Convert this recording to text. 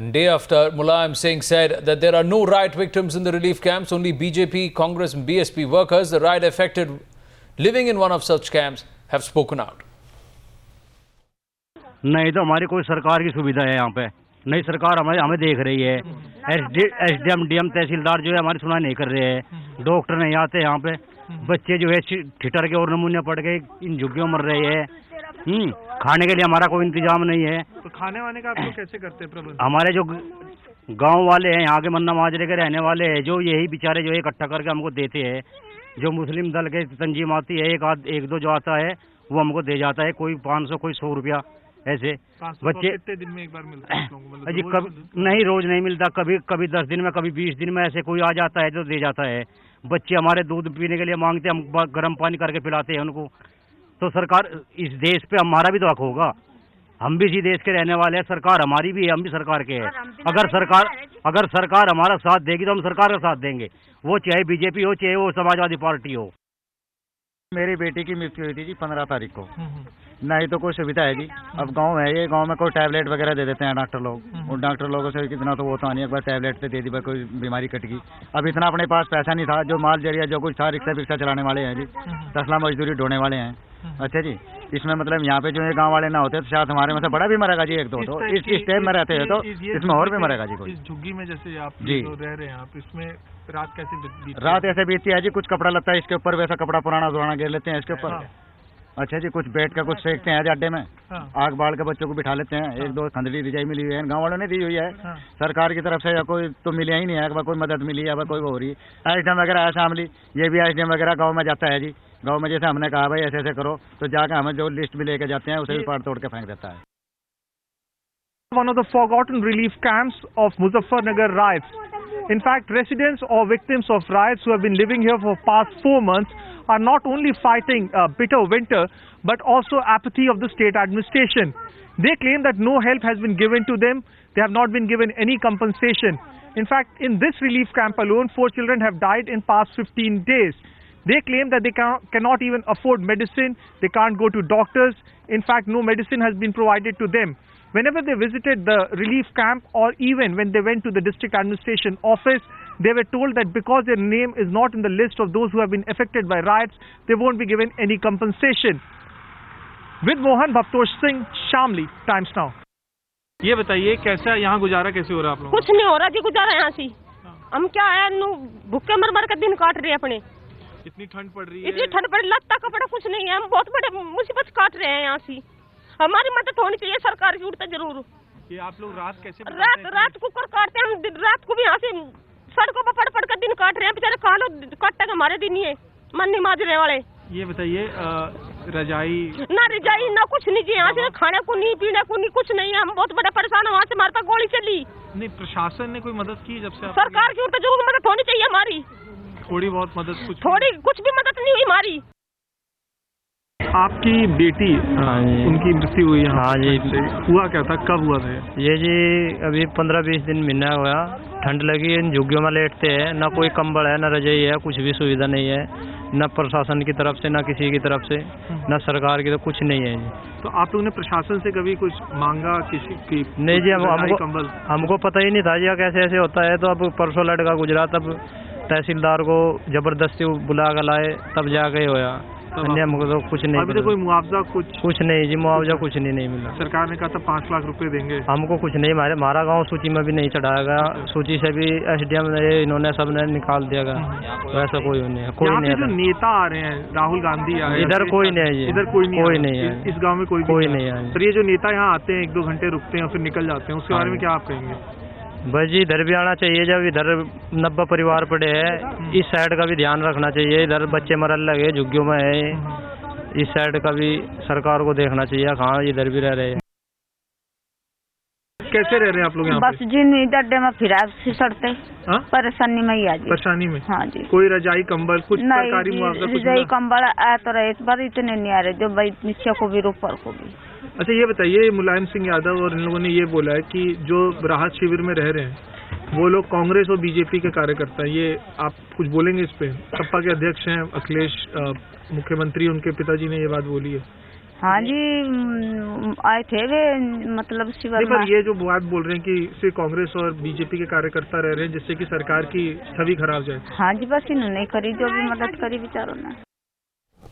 Day after Mulayam Singh said that there are no riot victims in the relief camps, only BJP, Congress and BSP workers, the riot affected living in one of such camps, have spoken out. नहीं तो हमारी कोई सरकार की सुविधा है यहाँ पे, नहीं सरकार हमें देख रही है। एसडीएम डीएम तहसीलदार जो है हमारी सुनाई नहीं कर रहे हैं, डॉक्टर नहीं आते यहाँ पे, बच्चे जो है ठिठर के और नमूने पड़ के इन झुग्गियों मर रहे हैं। खाने के लिए हमारा कोई इंतजाम नहीं है। तो खाने वाने का आप लोग कैसे करते हैं प्रबंध? हमारे जो गांव वाले हैं, यहाँ के मन्ना माजरे के रहने वाले हैं, जो यही बेचारे जो इकट्ठा करके हमको देते हैं। जो मुस्लिम दल के तंजीम आती है, एक दो जो आता है वो हमको दे जाता है, कोई 500 कोई 100 रुपया ऐसे। बच्चे कितने दिन में एक बार मिलता है? जी नहीं, रोज नहीं मिलता, कभी 10 दिन में, कभी 20 दिन में, ऐसे कोई आ जाता है तो दे जाता है। बच्चे हमारे दूध पीने के लिए मांगते हैं, हम गर्म पानी करके पिलाते हैं उनको। तो सरकार, इस देश पे हमारा भी तो हक होगा, हम भी इसी देश के रहने वाले हैं, सरकार हमारी भी है, हम भी सरकार के हैं। अगर सरकार हमारा साथ देगी तो हम सरकार का साथ देंगे, वो चाहे बीजेपी हो चाहे वो समाजवादी पार्टी हो। मेरी बेटी की मृत्यु हुई थी जी 15 तारीख को, नहीं तो कोई सुविधा है जी। अब गांव है ये, गांव में कोई टैबलेट वगैरह दे देते हैं डॉक्टर लोग, और डॉक्टर लोगों से कितना तो वो तो नहीं, एक बार टैबलेट से दे दी, कोई बीमारी कट गई। अब इतना अपने पास पैसा नहीं था, जो माल जरिया जो कुछ था, रिक्शा चलाने वाले हैं जी, तसला मजदूरी ढोने वाले हैं। अच्छा जी, इसमें मतलब यहाँ पे जो ये गांव वाले ना होते तो शायद हमारे में से बड़ा भी मरेगा जी, एक दो तो इस टाइम में रहते हैं तो इसमें और भी मरेगा जी कोई। इस झुग्गी में जैसे आप जी रह रहे हैं, आप इसमें रात कैसे बीती? रात ऐसे बीतती है जी, कुछ कपड़ा लगता है इसके ऊपर, वैसा कपड़ा पुराना गिर लेते हैं इसके ऊपर। अच्छा जी, कुछ बैठ कर कुछ सेकते हैं अड्डे में, आग बाल के बच्चों को बिठा लेते हैं। एक दो खंडली रिजाई मिली हुई है, गाँव वालों ने दी हुई है, सरकार की तरफ से या कोई तो मिली ही नहीं है, कोई मदद मिली है, कोई हो रही है। एसडीएम वगैरह ऐसा मिली, ये भी एसडीएम वगैरह गाँव में जाता है जी, गाँव में जैसे हमने कहा भाई ऐसे ऐसे करो, तो जाकर हमें जो लिस्ट भी लेके जाते हैं उसे भी फाड़ तोड़ के फेंक देता है। One of the forgotten relief camps of Muzaffarnagar riots. In fact, residents or victims of riots who have been living here for past 4 months are not only fighting a bitter winter, but also apathy of the state administration. They claim that no help has been given to them. They have not been given any compensation. In fact, in this relief camp alone, 4 children have died in past 15 days. They claim that they cannot even afford medicine. They can't go to doctors. In fact, no medicine has been provided to them. Whenever they visited the relief camp, or even when they went to the district administration office, they were told that because their name is not in the list of those who have been affected by riots, they won't be given any compensation. With Mohan, Bhavtosh Singh, Shamli, Times Now. ये बताइए कैसा यहाँ गुजारा कैसे हो रहा है आप लोगों? कुछ नहीं हो रहा जी गुजारा यहाँ से। हम क्या है, भूखे मर मर के दिन काट रहे हैं अपने। इतनी ठंड पड़ रही है, इतनी ठंड पड़, लगता कपड़ा कुछ नहीं है, हम बहुत बड़े मुसीबत काट रहे हैं यहाँ से। हमारी मदद होनी चाहिए सरकार की, उड़ते जरूर। ये आप लोग रात कैसे रात कुकर काटते हैं, हम रात को भी यहाँ से सड़कों पर पड़ कर दिन काट रहे हैं, बेचारे कालो काटते के हमारे दिन ये मन्नी माजरे वाले। ये बताइए रजाई ना कुछ नहीं जी, यहाँ से खाने को नहीं, पीने को नहीं, कुछ नहीं है। हम बहुत बड़े परेशान है, वहाँ से हमारे पास गोली चली। नहीं, प्रशासन ने कोई मदद की जब से? सरकार की उड़ते जरूर मदद होनी चाहिए हमारी, थोड़ी बहुत मदद, कुछ भी मदद नहीं हुई हमारी। आपकी बेटी, उनकी मृत्यु हुई? हाँ जी। हुआ क्या था, कब हुआ था ये जी? अभी 15-20 दिन महीना हुआ। ठंड लगी, इन झुग्गियों में लेटते हैं, ना कोई कंबल है, ना रजाई है, कुछ भी सुविधा नहीं है, न प्रशासन की तरफ से, ना किसी की तरफ से, न सरकार की, तो कुछ नहीं है जी। तो आप लोगों ने प्रशासन से कभी कुछ मांगा किसी की? नहीं जी, हमको पता ही नहीं था जी कैसे ऐसे होता है। तो अब परसों लड़का गुजरा, तब तहसीलदार को जबरदस्ती बुला कर लाए, तब जाके होया। हमको तो कुछ नहीं। अभी तो कोई मुआवजा कुछ नहीं जी, मुआवजा कुछ नहीं मिला। सरकार ने कहा था 5 लाख रुपए देंगे, हमको कुछ नहीं। हमारा गांव सूची में भी नहीं चढ़ाया गया, सूची से भी एसडीएम ने इन्होंने सबने निकाल दिया गया। वैसा कोई नहीं है, कोई नहीं है। जो नेता आ रहे हैं, राहुल गांधी आए, इधर कोई नहीं है जी, इधर कोई नहीं है। इस गाँव में कोई नहीं है। सर ये जो नेता यहाँ आते हैं, 1-2 घंटे रुकते हैं और फिर निकल जाते हैं, उसके बारे में क्या आप कहेंगे? बस जी, इधर भी आना चाहिए। जब इधर 90 परिवार पड़े हैं, इस साइड का भी ध्यान रखना चाहिए। इधर बच्चे मरल लगे, झुग्गियों में है, इस साइड का भी सरकार को देखना चाहिए। हाँ, इधर भी रह रहे हैं। कैसे रह रहे हैं आप लोग यहाँ? बस जी नहीं, डड्डे में फिरा सड़ते, परेशानी में ही आ जी। परेशानी में? हाँ जी। कोई रजाई कंबल, कुछ सरकारी मुआवजा? रजाई कंबल आ तो रहे, पर इतने नहीं आ रहे जो भाई नीचे को भी, ऊपर को भी। अच्छा, ये बताइए, मुलायम सिंह यादव और इन लोगों ने ये बोला है कि जो राहत शिविर में रह रहे हैं वो लोग कांग्रेस और बीजेपी के कार्यकर्ता हैं। ये आप कुछ बोलेंगे इस पे? सपा के अध्यक्ष हैं अखिलेश, मुख्यमंत्री, उनके पिताजी ने ये बात बोली है। हाँ जी आए थे वे मतलब शिविर पर में। ये जो बात बोल रहे हैं कि सिर्फ कांग्रेस और बीजेपी के कार्यकर्ता रह रहे हैं जिससे कि सरकार की छवि खराब जाए। हाँ जी बस इन्होंने करी जो भी मदद करी बेचारों ने।